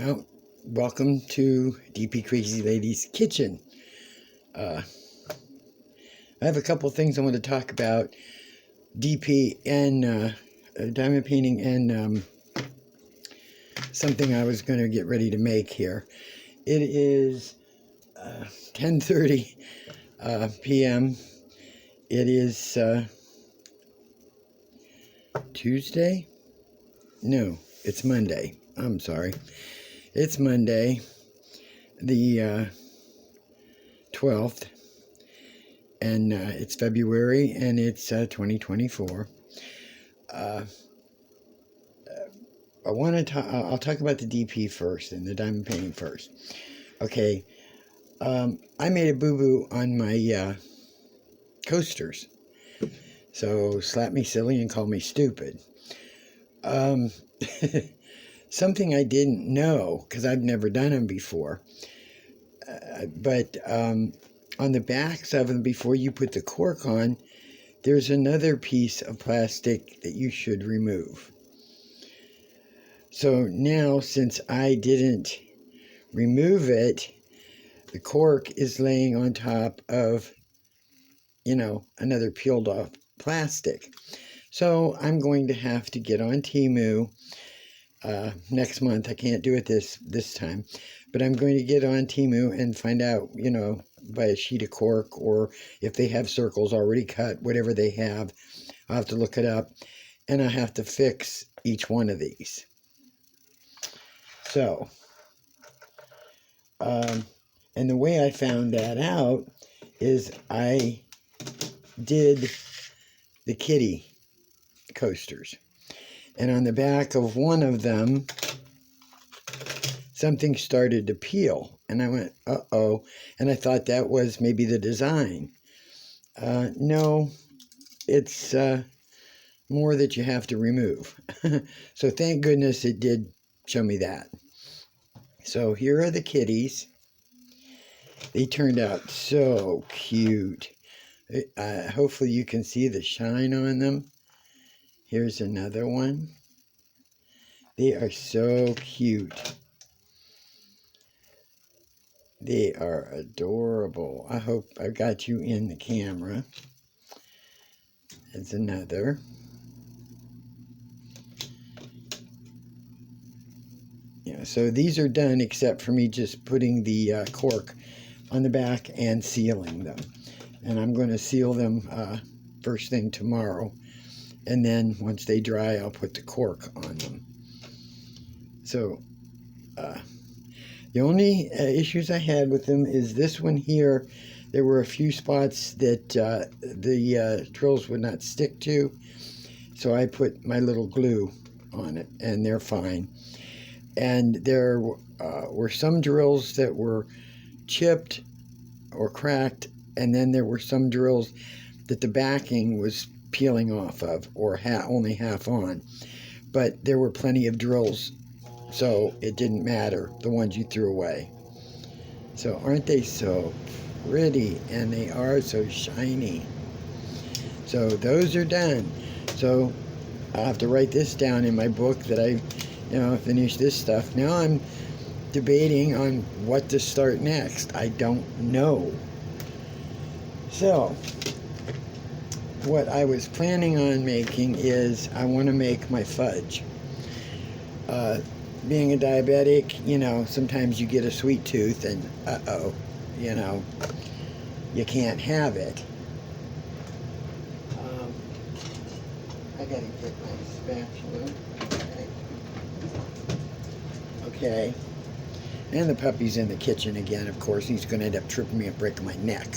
Well, welcome to DP Crazy Lady's Kitchen. I have a couple things I want to talk about. DP and diamond painting and something I was going to get ready to make here. It is 10:30 p.m. It is Tuesday? No, it's Monday. I'm sorry. It's Monday, the 12th, and it's February, and it's 2024. I'll talk about the DP first, and the diamond painting first. Okay, I made a boo-boo on my coasters, so slap me silly and call me stupid. Something I didn't know, because I've never done them before, but on the backs of them, before you put the cork on, there's another piece of plastic that you should remove. So now, since I didn't remove it, the cork is laying on top of, another peeled off plastic. So I'm going to have to get on Temu next month. I can't do it this time, but I'm going to get on Temu and find out, buy a sheet of cork, or if they have circles already cut, whatever they have. I'll have to look it up, and I have to fix each one of these. So, and the way I found that out is I did the kitty coasters. And on the back of one of them, something started to peel. And I went, uh-oh. And I thought that was maybe the design. No, it's more that you have to remove. So thank goodness it did show me that. So here are the kitties. They turned out so cute. Hopefully you can see the shine on them. Here's another one. They are so cute. They are adorable. I hope I got you in the camera. There's another. Yeah, so these are done except for me just putting the cork on the back and sealing them. And I'm going to seal them first thing tomorrow. And then once they dry, I'll put the cork on them. So the only issues I had with them is this one here. There were a few spots that the drills would not stick to. So I put my little glue on it, and they're fine. And there were some drills that were chipped or cracked, and then there were some drills that the backing was peeling off of, or only half on. But there were plenty of drills, so it didn't matter, the ones you threw away. So aren't they so pretty? And they are so shiny. So those are done. So I'll have to write this down in my book that I finish this stuff. Now I'm debating on what to start next. I don't know. So what I was planning on making is I want to make my fudge. Being a diabetic, sometimes you get a sweet tooth and you can't have it. I gotta get my spatula. Okay. And the puppy's in the kitchen again, of course. He's going to end up tripping me and breaking my neck.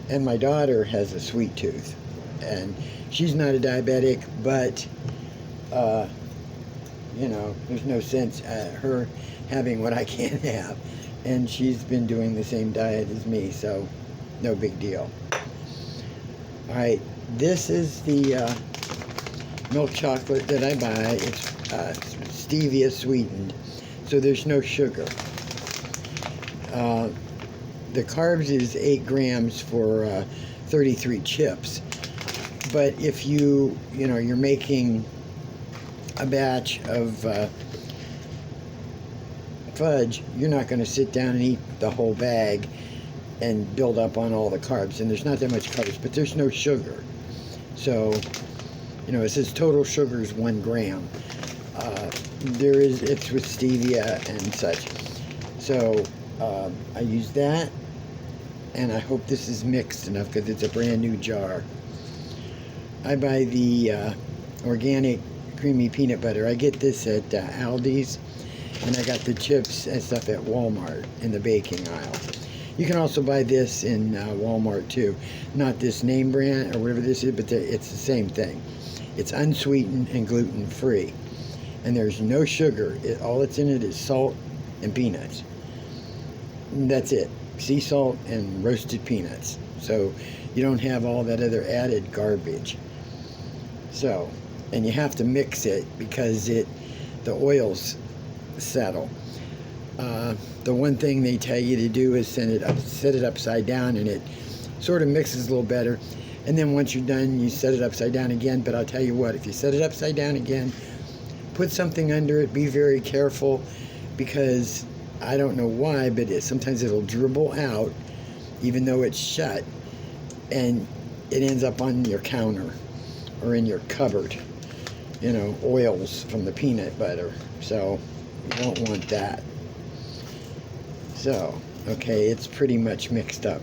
And my daughter has a sweet tooth. And she's not a diabetic, but, there's no sense her having what I can't have. And she's been doing the same diet as me, so no big deal. All right, this is the milk chocolate that I buy. It's stevia sweetened, so there's no sugar. The carbs is 8 grams for 33 chips. But if you're making a batch of fudge, you're not going to sit down and eat the whole bag and build up on all the carbs. And there's not that much carbs, but there's no sugar. So, you know, it says total sugar is 1 gram. It's with stevia and such. So, I use that, and I hope this is mixed enough because it's a brand new jar. I buy the organic creamy peanut butter. I get this at Aldi's, and I got the chips and stuff at Walmart in the baking aisle. You can also buy this in Walmart too. Not this name brand or whatever this is, but it's the same thing. It's unsweetened and gluten-free. And there's no sugar. All that's in it is salt and peanuts. And that's it. Sea salt and roasted peanuts. So you don't have all that other added garbage. So, and you have to mix it because the oils settle. The one thing they tell you to do is set it upside down, and it sort of mixes a little better. And then once you're done, you set it upside down again. But I'll tell you what, if you set it upside down again, put something under it. Be very careful, because I don't know why, but sometimes it'll dribble out, even though it's shut, and it ends up on your counter or in your cupboard. You know, oils from the peanut butter. So you don't want that. So, okay, it's pretty much mixed up,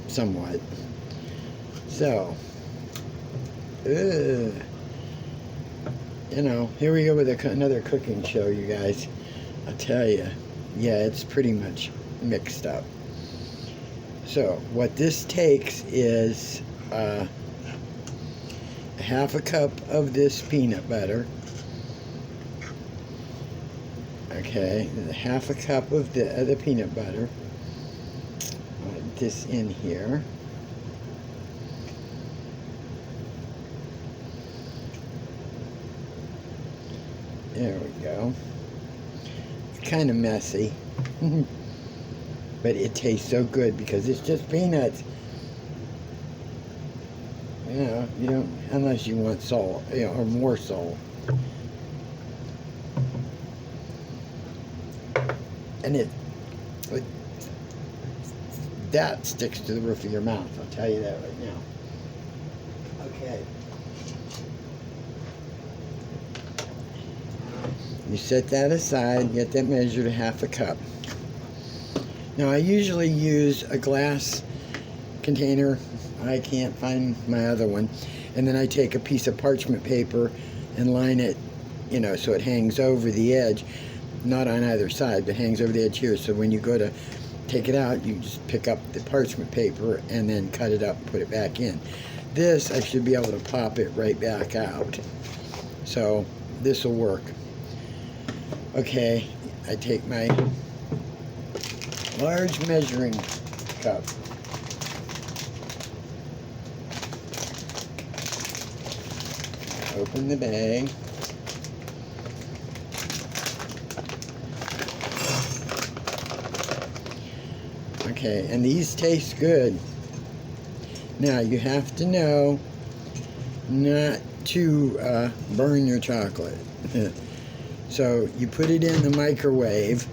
somewhat. So, you know, here we go with another cooking show, you guys. I'll tell you, yeah, it's pretty much mixed up. So, what this takes is half a cup of this peanut butter. Okay, half a cup of the other peanut butter. Put this in here. There we go. It's kind of messy, but it tastes so good because it's just peanuts. You know, you don't, unless you want salt, you know, or more salt. And that sticks to the roof of your mouth, I'll tell you that right now. Okay. You set that aside, get that measured half a cup. Now I usually use a glass container. I can't find my other one. And then I take a piece of parchment paper and line it, you know, so it hangs over the edge. Not on either side, but hangs over the edge here. So when you go to take it out, you just pick up the parchment paper and then cut it up and put it back in. This, I should be able to pop it right back out. So this will work. Okay, I take my large measuring cup. Open the bag. Okay, and these taste good. Now, you have to know not to burn your chocolate. So, you put it in the microwave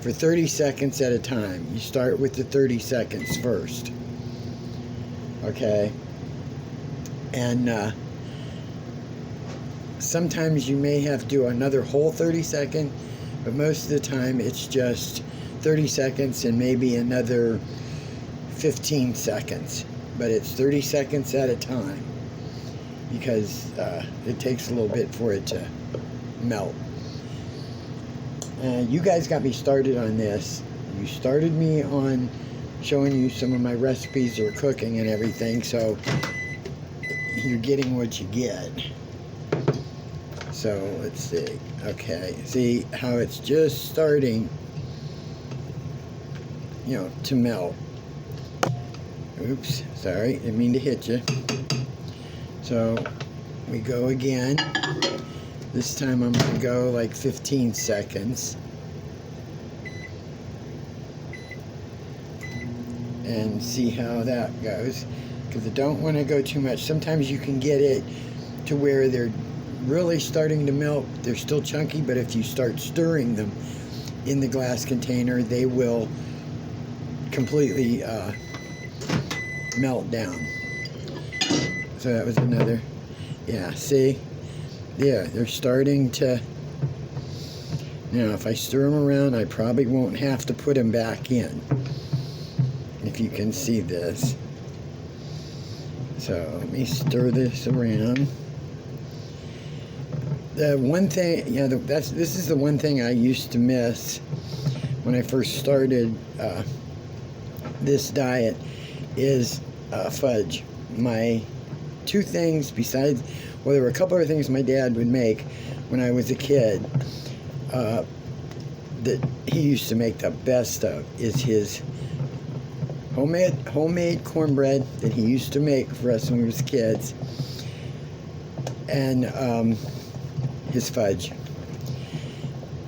for 30 seconds at a time. You start with the 30 seconds first. Okay? And sometimes you may have to do another whole 30 seconds. But most of the time, it's just 30 seconds and maybe another 15 seconds. But it's 30 seconds at a time because it takes a little bit for it to melt. You guys got me started on this. You started me on showing you some of my recipes or cooking and everything, so you're getting what you get. So, let's see. Okay, see how it's just starting, you know, to melt. Oops, sorry, didn't mean to hit you. So, we go again. This time I'm going to go like 15 seconds. And see how that goes. because I don't want to go too much. Sometimes you can get it to where they're really starting to melt. They're still chunky, but if you start stirring them in the glass container, they will completely melt down. So that was another, yeah, see? Yeah, they're starting to, now if I stir them around, I probably won't have to put them back in, if you can see this. So let me stir this around. The one thing, you know, this is the one thing I used to miss when I first started this diet is fudge. My two things besides, well, there were a couple other things my dad would make when I was a kid that he used to make the best of is his homemade cornbread that he used to make for us when we was kids, and his fudge.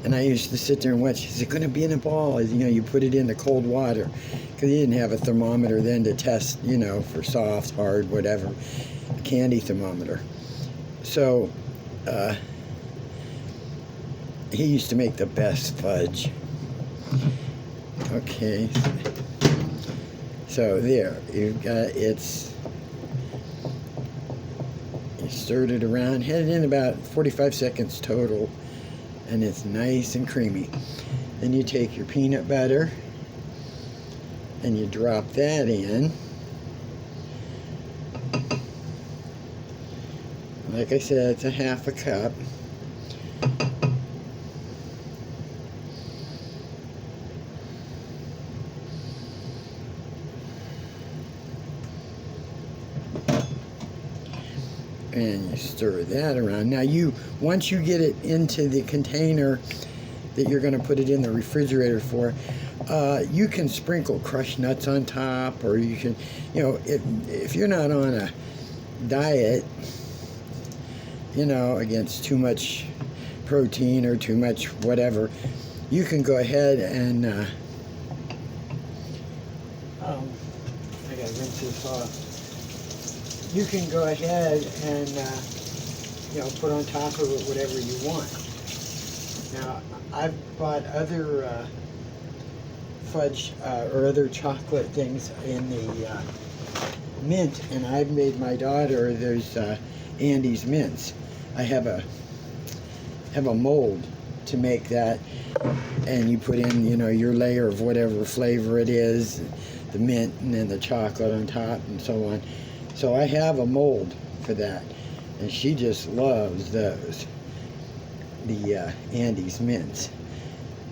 And I used to sit there and watch. Is it going to be in a ball? You know, you put it in the cold water, because he didn't have a thermometer then to test, you know, for soft, hard, whatever, a candy thermometer. So he used to make the best fudge. Okay, so there, you've got, it's, you stirred it around, had it in about 45 seconds total, and it's nice and creamy. Then you take your peanut butter and you drop that in. Like I said, it's a half a cup. And you stir that around. Now once you get it into the container that you're going to put it in the refrigerator for, you can sprinkle crushed nuts on top, or you can, you know, if you're not on a diet, you know, against too much protein or too much whatever, you can go ahead and, I gotta rinse this off. You can go ahead and, you know, put on top of it whatever you want. Now, I've bought other fudge or other chocolate things in the mint, and I've made my daughter, there's Andy's mints. I have a mold to make that, and you put in, you know, your layer of whatever flavor it is, the mint and then the chocolate on top and so on. So I have a mold for that, and she just loves those, the Andy's mints.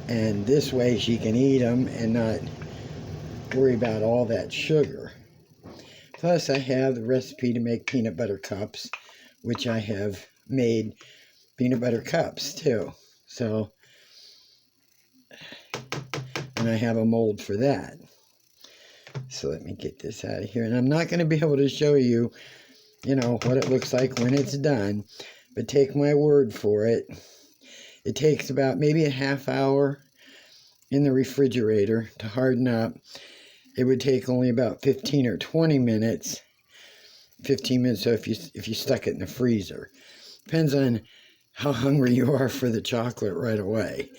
And this way she can eat them and not worry about all that sugar. Plus I have the recipe to make peanut butter cups, which I have made peanut butter cups too. So, and I have a mold for that. So let me get this out of here. And I'm not going to be able to show you, you know, what it looks like when it's done. But take my word for it. It takes about maybe a half hour in the refrigerator to harden up. It would take only about 15 or 20 minutes. 15 minutes, so if you stuck it in the freezer. Depends on how hungry you are for the chocolate right away.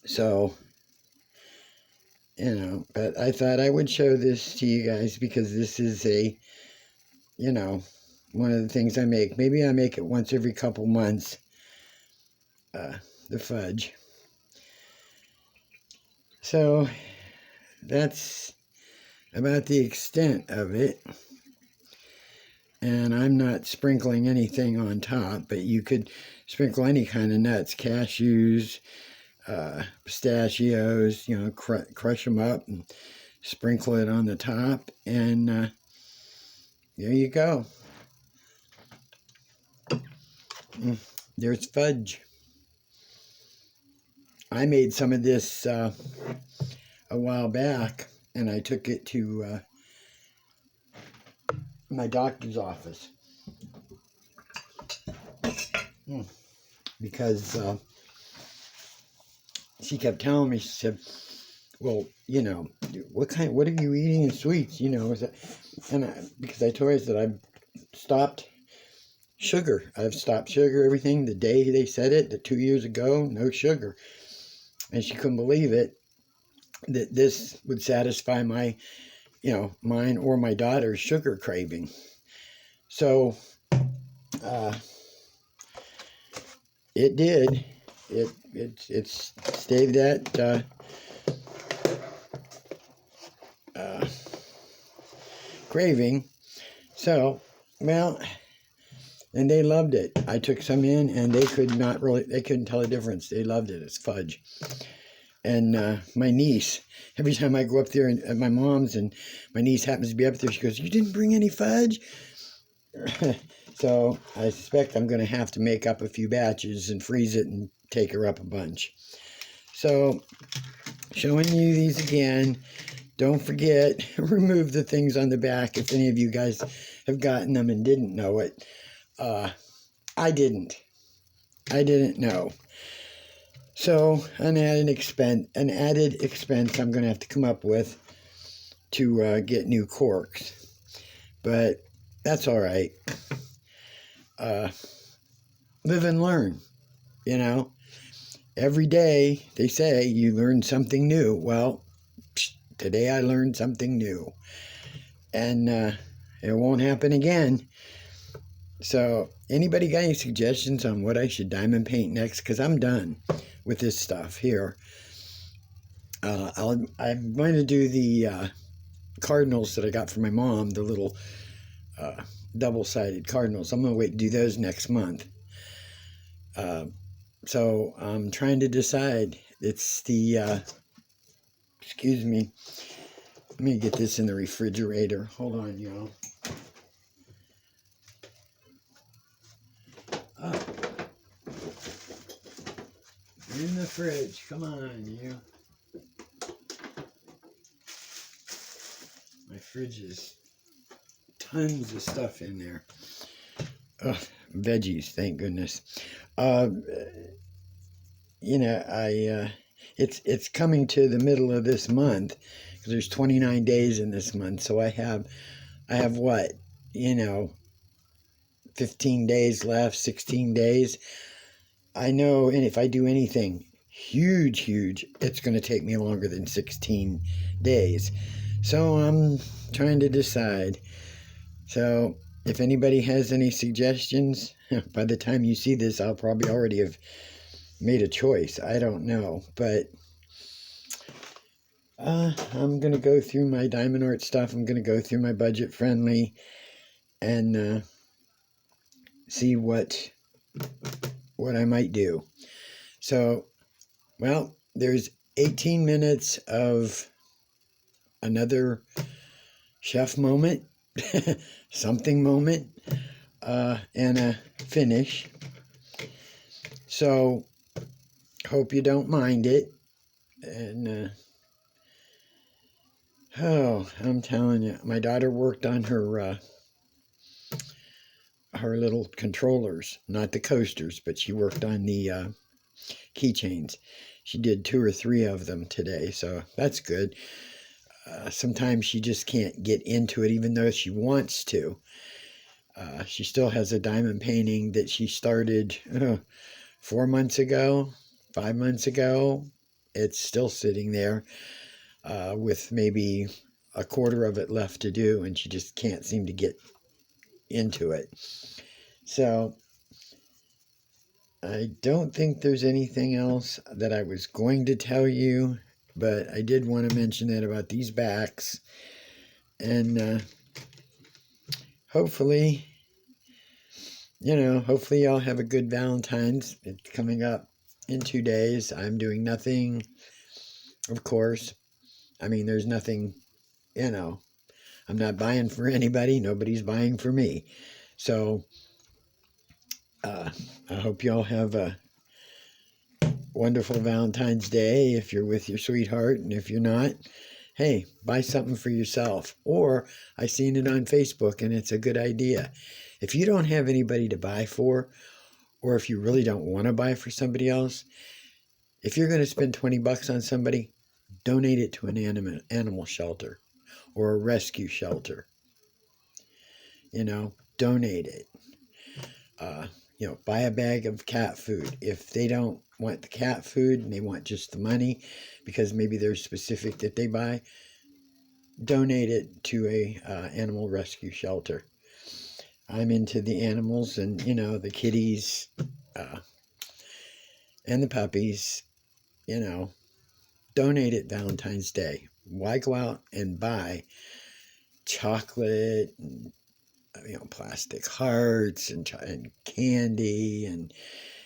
So, you know, but I thought I would show this to you guys because this is a, you know, one of the things I make. Maybe I make it once every couple months, the fudge. So, that's about the extent of it. And I'm not sprinkling anything on top, but you could sprinkle any kind of nuts, cashews, pistachios, you know, crush them up and sprinkle it on the top, and there you go. There's fudge. I made some of this a while back, and I took it to my doctor's office because she kept telling me, she said, well, you know, what are you eating in sweets, you know? because I told her that I've stopped sugar. I've stopped sugar, everything. The day they said it, the 2 years ago, no sugar. And she couldn't believe it, that this would satisfy my, mine or my daughter's sugar craving. So, it did. It stayed that craving. So, well, and they loved it. I took some in, and they couldn't tell the difference. They loved it. It's fudge. And my niece, every time I go up there at my mom's, and my niece happens to be up there, she goes, "You didn't bring any fudge?" So I suspect I'm going to have to make up a few batches and freeze it and take her up a bunch. So, showing you these again. Don't forget, remove the things on the back if any of you guys have gotten them and didn't know it. I didn't. I didn't know. So, an added expense I'm going to have to come up with to get new corks. But that's all right. Live and learn, Every day, they say, you learn something new. Well, today I learned something new. And it won't happen again. So, anybody got any suggestions on what I should diamond paint next? Because I'm done with this stuff here. I'm going to do the cardinals that I got from my mom, the little double-sided cardinals. I'm going to wait and do those next month. So I'm trying to decide. It's the, excuse me. Let me get this in the refrigerator. Hold on, y'all. Oh. In the fridge. Come on, you. My fridge is tons of stuff in there. Ugh, veggies, thank goodness. It's coming to the middle of this month, because there's 29 days in this month. So I have what, 15 days left, 16 days. I know, and if I do anything huge, it's going to take me longer than 16 days. So I'm trying to decide. So if anybody has any suggestions, by the time you see this, I'll probably already have made a choice. I don't know, but I'm going to go through my diamond art stuff. I'm going to go through my budget friendly and see what I might do. So, well, there's 18 minutes of another chef moment, something moment, and a finish. So, hope you don't mind it. And, I'm telling you, my daughter worked on her little controllers, not the coasters, but she worked on the keychains. She did 2 or 3 of them today, so that's good. Sometimes she just can't get into it, even though she wants to. She still has a diamond painting that she started 4 months ago, 5 months ago. It's still sitting there with maybe a quarter of it left to do, and she just can't seem to get into it. So I don't think there's anything else that I was going to tell you, but I did want to mention that about these backs. And hopefully y'all have a good Valentine's. It's coming up in 2 days. I'm doing nothing, of course. I mean, there's nothing, I'm not buying for anybody. Nobody's buying for me. So I hope y'all have a wonderful Valentine's Day if you're with your sweetheart, and if you're not, hey, buy something for yourself. Or I seen it on Facebook, and it's a good idea. If you don't have anybody to buy for, or if you really don't want to buy for somebody else, if you're going to spend $20 on somebody, donate it to an animal shelter or a rescue shelter. donate it. Buy a bag of cat food. If they don't want the cat food and they want just the money, because maybe they're specific that they buy, donate it to a animal rescue shelter. I'm into the animals, and the kitties and the puppies. Donate it Valentine's Day. Why go out and buy chocolate and plastic hearts and candy and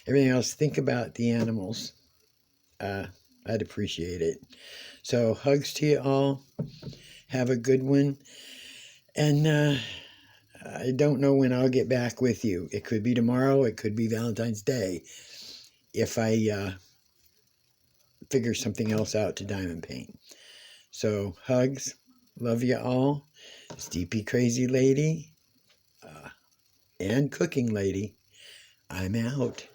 everything else? Think about the animals. I'd appreciate it. So hugs to you all. Have a good one. And I don't know when I'll get back with you. It could be tomorrow. It could be Valentine's Day. If I figure something else out to diamond paint. So hugs. Love you all. Steepy Crazy Lady and Cooking Lady. I'm out.